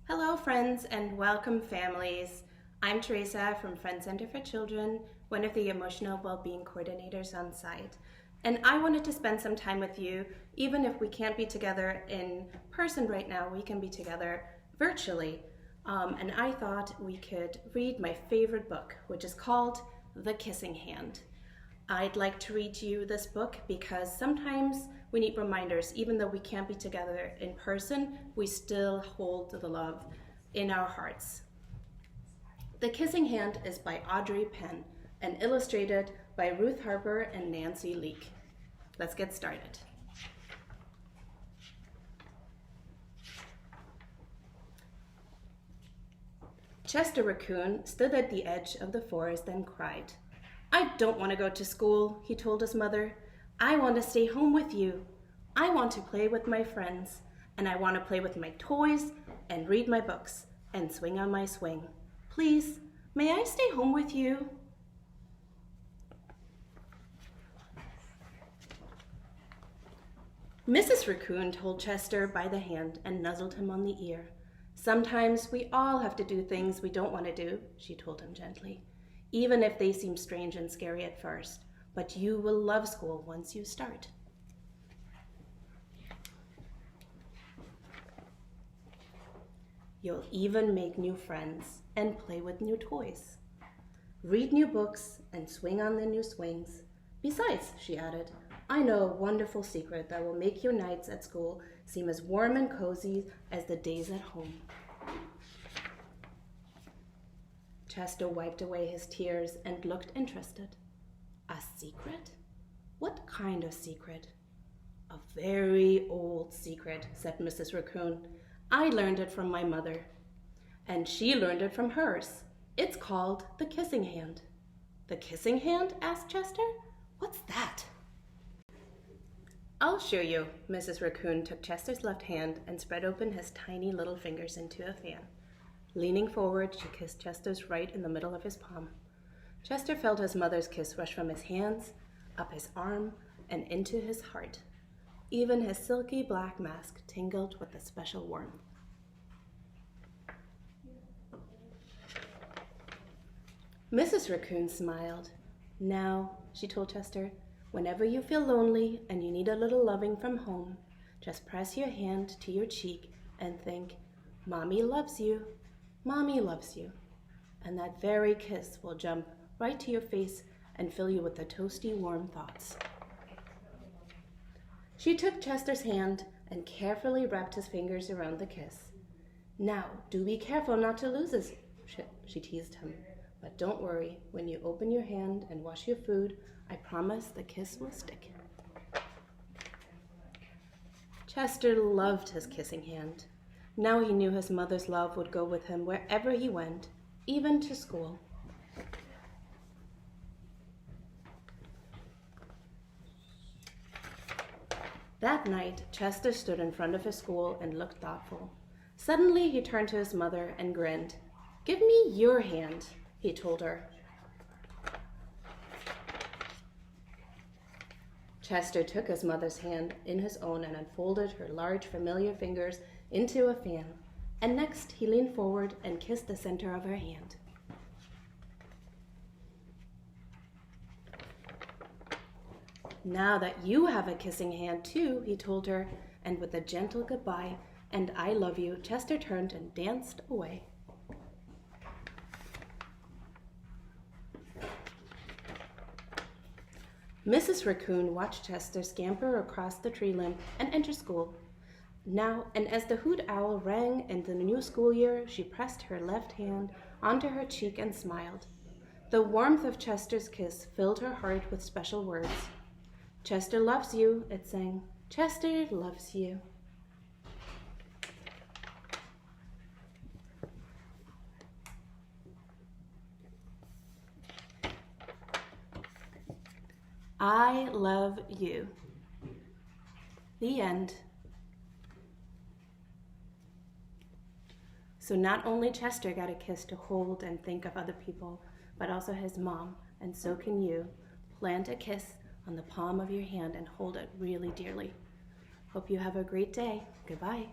Hello friends and welcome families. I'm Therese from Friend Center for Children, one of the emotional well-being coordinators on site. And I wanted to spend some time with you, even if we can't be together in person right now, we can be together virtually. And I thought we could read my favorite book, which is called The Kissing Hand. I'd like to read you this book because sometimes we need reminders. Even though we can't be together in person, we still hold the love in our hearts. The Kissing Hand is by Audrey Penn and illustrated by Ruth, Harper, and Nancy Leake. Let's get started. Chester Raccoon stood at the edge of the forest and cried. "I don't want to go to school," he told his mother. "I want to stay home with you. I want to play with my friends, and I want to play with my toys and read my books and swing on my swing. Please, may I stay home with you?" Mrs. Raccoon told Chester by the hand and nuzzled him on the ear. "Sometimes we all have to do things we don't want to do," she told him gently, "even if they seem strange and scary at first. But you will love school once you start." You'll even make new friends and play with new toys, read new books and swing on the new swings. Besides, she added, I know a wonderful secret that will make your nights at school seem as warm and cozy as the days at home. Chester wiped away his tears and looked interested. "A secret? What kind of secret?" "A very old secret," said Mrs. Raccoon. "I learned it from my mother, and she learned it from hers. It's called the Kissing Hand." "The Kissing Hand?" asked Chester. "What's that?" "I'll show you." Mrs. Raccoon took Chester's left hand and spread open his tiny little fingers into a fan. Leaning forward, she kissed Chester's right in the middle of his palm. Chester felt his mother's kiss rush from his hands, up his arm, and into his heart. Even his silky black mask tingled with a special warmth. Mrs. Raccoon smiled. "Now," she told Chester, "whenever you feel lonely and you need a little loving from home, just press your hand to your cheek and think, 'Mommy loves you, Mommy loves you.' And that very kiss will jump right to your face and fill you with the toasty, warm thoughts." She took Chester's hand and carefully wrapped his fingers around the kiss. "Now, do be careful not to lose it," she teased him. "But don't worry, when you open your hand and wash your food, I promise the kiss will stick." Chester loved his kissing hand. Now he knew his mother's love would go with him wherever he went, even to school. That night, Chester stood in front of his school and looked thoughtful. Suddenly, he turned to his mother and grinned. "Give me your hand," he told her. Chester took his mother's hand in his own and unfolded her large, familiar fingers into a fan. And next, he leaned forward and kissed the center of her hand. "Now that you have a kissing hand too," he told her, and with a gentle goodbye and "I love you," Chester turned and danced away. Mrs. Raccoon watched Chester scamper across the tree limb and enter school. Now, and as the hoot owl rang in the new school year, she pressed her left hand onto her cheek and smiled. The warmth of Chester's kiss filled her heart with special words. "Chester loves you," it sang. "Chester loves you." I love you. The end. So not only Chester got a kiss to hold and think of other people, but also his mom, and so can you. Plant a kiss on the palm of your hand and hold it really dearly. Hope you have a great day. Goodbye.